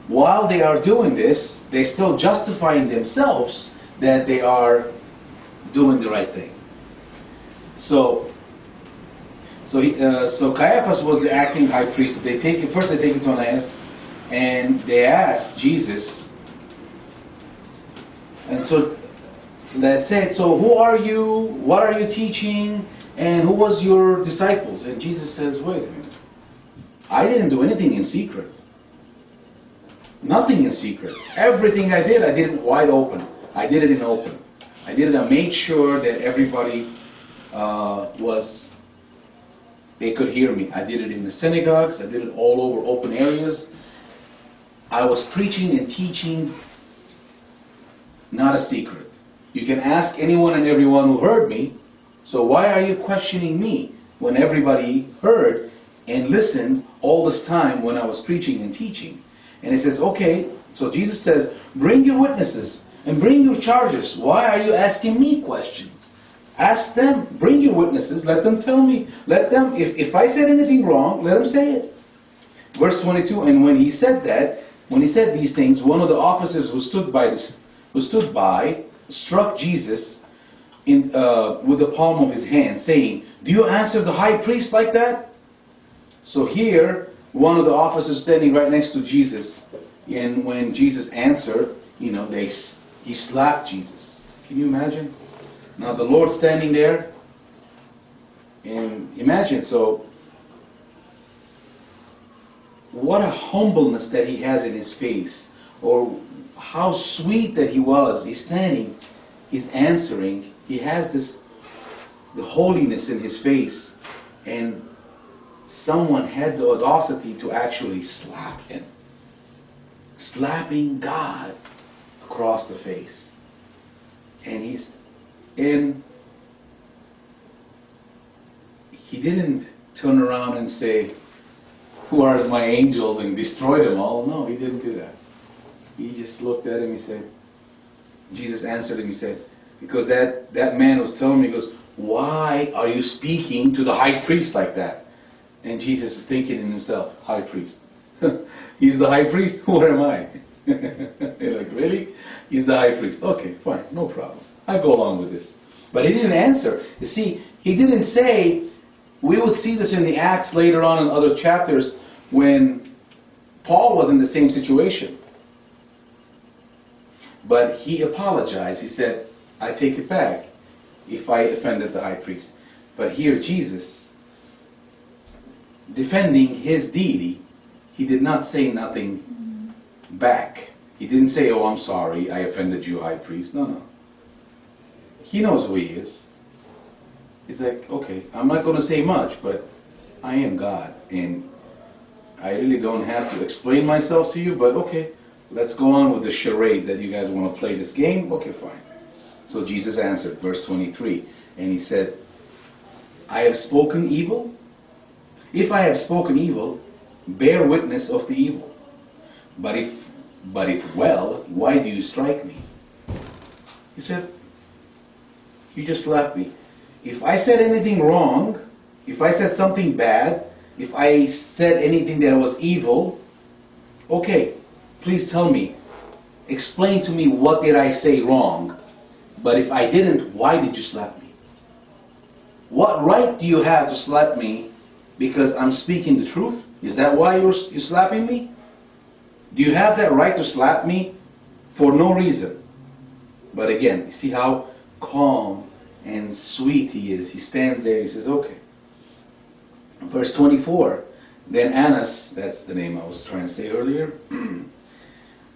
while they are doing this, they're still justifying themselves that they are doing the right thing. So Caiaphas was the acting high priest. They take it to Ananias, and they ask Jesus. And so they said, "So who are you? What are you teaching? And who was your disciples?" And Jesus says, "Wait a minute. I didn't do anything in secret. Nothing in secret. Everything I did it wide open. I did it in open. I made sure that everybody they could hear me. I did it in the synagogues. I did it all over open areas. I was preaching and teaching, not a secret. You can ask anyone and everyone who heard me. So why are you questioning me when everybody heard and listened all this time when I was preaching and teaching?" And he says, "Okay." So Jesus says, "Bring your witnesses and bring your charges. Why are you asking me questions? Ask them, bring your witnesses, let them tell me. Let them, if I said anything wrong, let them say it." Verse 22, and when he said these things, one of the officers who stood by struck Jesus with the palm of his hand, saying, "Do you answer the high priest like that?" So here, one of the officers standing right next to Jesus, and when Jesus answered, he slapped Jesus. Can you imagine? Now the Lord standing there, and imagine, so what a humbleness that he has in his face, or how sweet that he was. He's standing, he's answering, he has the holiness in his face, and someone had the audacity to actually slap him. Slapping God across the face. And he didn't turn around and say, "Who are my angels?" and destroy them all. No, he didn't do that. He just looked at him, he said, Jesus answered him, he said, because that man was telling me, he goes, "Why are you speaking to the high priest like that?" And Jesus is thinking in himself, high priest. He's the high priest? What am I? You're like, really? He's the high priest. Okay, fine, no problem. I go along with this. But he didn't answer. You see, he didn't say, we would see this in the Acts later on in other chapters when Paul was in the same situation. But he apologized. He said, "I take it back if I offended the high priest." But here Jesus, defending his deity, he did not say nothing back. He didn't say, "Oh, I'm sorry, I offended you, high priest." No. He knows who he is. He's like, "Okay, I'm not going to say much, but I am God, and I really don't have to explain myself to you, but okay, let's go on with the charade that you guys want to play this game. Okay, fine." So Jesus answered, verse 23, and he said, "I have spoken evil? If I have spoken evil, bear witness of the evil. But if well, why do you strike me?" He said, "You just slapped me. If I said anything wrong, if I said something bad, if I said anything that was evil, okay, please tell me. Explain to me, what did I say wrong? But if I didn't, why did you slap me? What right do you have to slap me because I'm speaking the truth? Is that why you're slapping me? Do you have that right to slap me for no reason?" But again, you see how calm and sweet he is. He stands there, he says, "Okay." Verse 24, then Annas, that's the name I was trying to say earlier,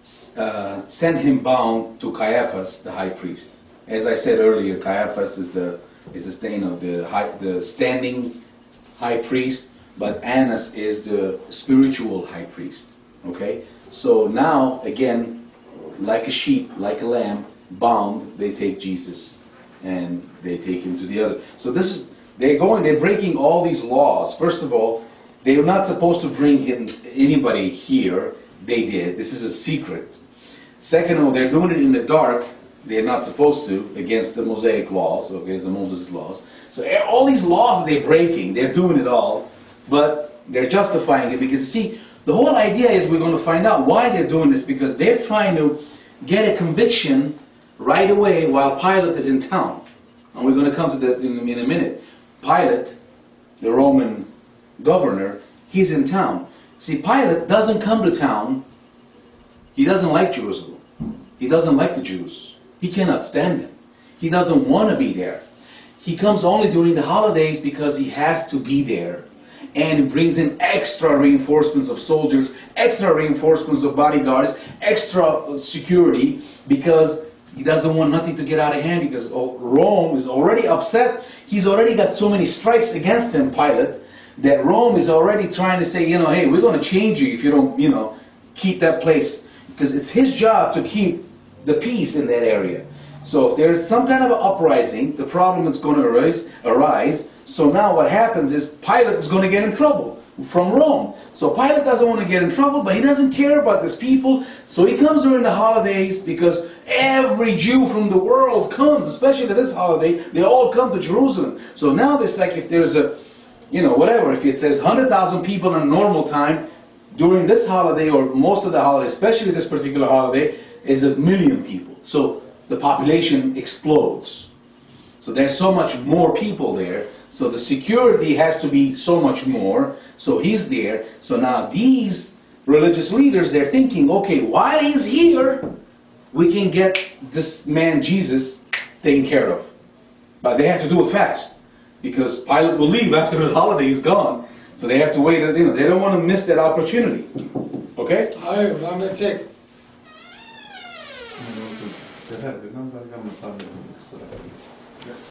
sent him bound to Caiaphas, the high priest. As I said earlier, Caiaphas is the name of the standing high priest, but Annas is the spiritual high priest. Okay? So now, again, like a sheep, like a lamb, bound, they take Jesus and they take him to the other. So they're breaking all these laws. First of all, they were not supposed to bring anybody here. They did. This is a secret. Second of all, they're doing it in the dark. They're not supposed to, against the Mosaic laws, okay, the Moses laws. So all these laws that they're breaking, they're doing it all, but they're justifying it because, see, the whole idea is we're going to find out why they're doing this, because they're trying to get a conviction right away while Pilate is in town. And we're going to come to that in a minute. Pilate, the Roman governor, he's in town. See, Pilate doesn't come to town. He doesn't like Jerusalem. He doesn't like the Jews. He cannot stand them. He doesn't want to be there. He comes only during the holidays because he has to be there. And he brings in extra reinforcements of soldiers, extra reinforcements of bodyguards, extra security, because he doesn't want nothing to get out of hand, because Rome is already upset. He's already got so many strikes against him, Pilate, that Rome is already trying to say, hey, we're going to change you if you don't, keep that place. Because it's his job to keep the peace in that area. So if there's some kind of an uprising, the problem is going to arise. So now what happens is Pilate is going to get in trouble from Rome. So Pilate doesn't want to get in trouble, but he doesn't care about these people. So he comes during the holidays, because every Jew from the world comes, especially to this holiday. They all come to Jerusalem. So now it's like if there's a, if it says 100,000 people in a normal time, during this holiday, or most of the holidays, especially this particular holiday, is 1 million people. So the population explodes. So there's so much more people there. So the security has to be so much more. So he's there. So now these religious leaders, they're thinking, okay, while he's here, we can get this man Jesus taken care of. But they have to do it fast, because Pilate will leave after the holiday is gone. So they have to wait. They don't want to miss that opportunity. Okay? I'm check. Det här, det kan vara gamla planer.